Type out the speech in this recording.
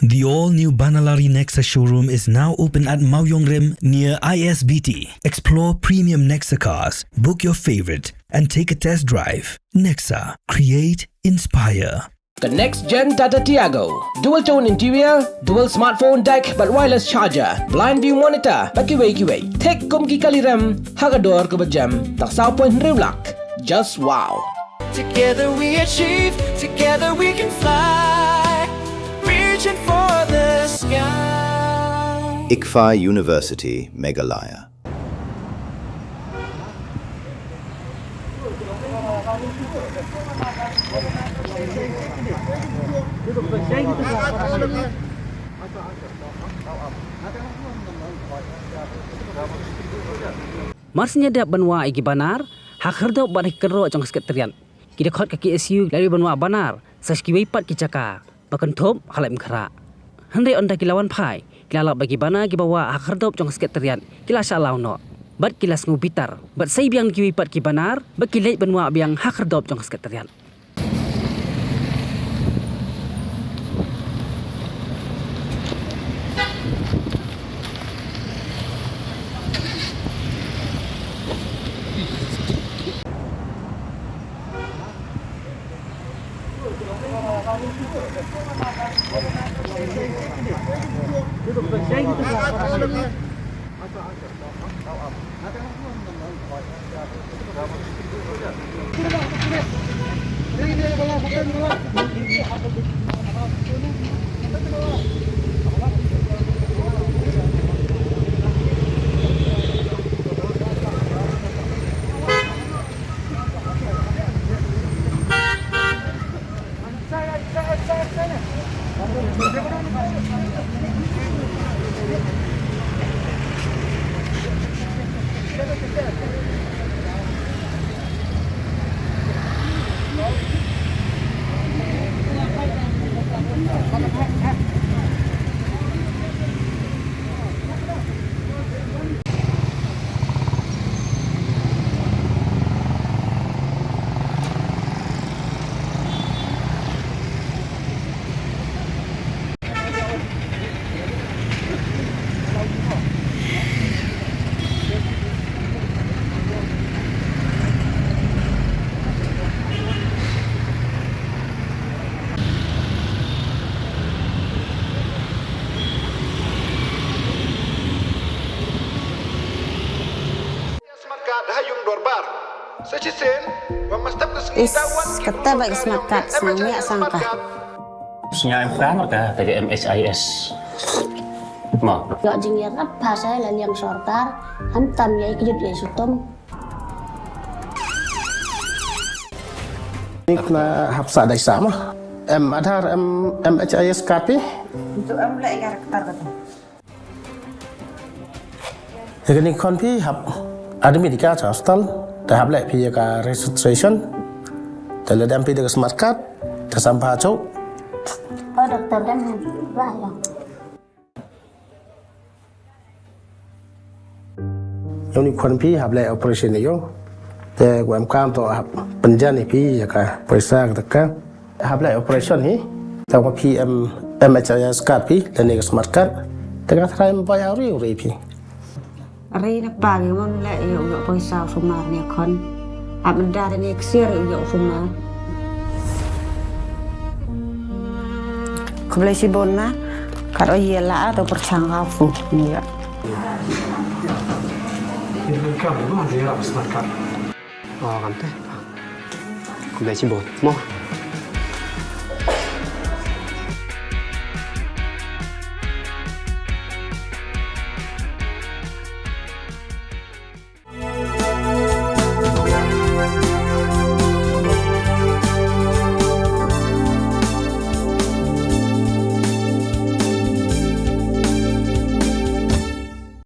The all-new Banalari Nexa showroom is now open at Mauyongrim near ISBT. Explore premium Nexa cars, book your favorite, and take a test drive. Nexa. Create, inspire. The next gen Tata Tiago. Dual tone interior, dual smartphone deck but wireless charger, blind view monitor, but Kiwei. Take kumki kaliram, hagador kubajam, taksao point rewlak. Just wow. Together we achieve, together we can fly, reaching for the sky. Kiwei University, Meghalaya. Marsnya dak benua igi banar, hak Khyrdop barik kero trong Secretariat. Ki Dkhot kaki SU dari benua banar, sas Kiwei pat ki caka, bakan top halai mkhara. Handai onda kilawan phai, kilalap bagi bana ki bawa hak Khyrdop trong Secretariat, kila salau no. Bat kilas ngu Bitar, bat sai Biang Kiwei pat ki banar, bakilai benua Biang hak Khyrdop trong Secretariat. Kata bagi smart card senangnya sangka. Nhà em khá mất cả tại vì em HIS. Mà. Gak jingir apa saya lalu yang sortar, hantam ya ikut ya sutom. Ini kena hafsa dari sama. Ada HIS card Untuk mulai karakter kata. Jadi ni kon pi hab ada medika hostel, dah hab lek pi ka registration. Kalau dah pi dengan smart card, dah sampai cok. Oh dokter dan bahaya. Yang ni kon pi hab lek operation ni yo.แต่ความकामต่อครับปัญญานี่พี่อยากไปสร้างตะกันหาบลาย operation นี่แต่ว่าพี่MHIS card พี่และนี่ก็ smart card แต่ก็ทำไปเอาเรื่องอะไรพี่ Ri nak pagi mon le yo poisa sumar ni kon. Abenda dan eksir yo sumar. Kebeli si bona karo yela atau percangkafu ni ya. Ini kan memang dia smart card. Kan teh. Kembali si bot. Mau.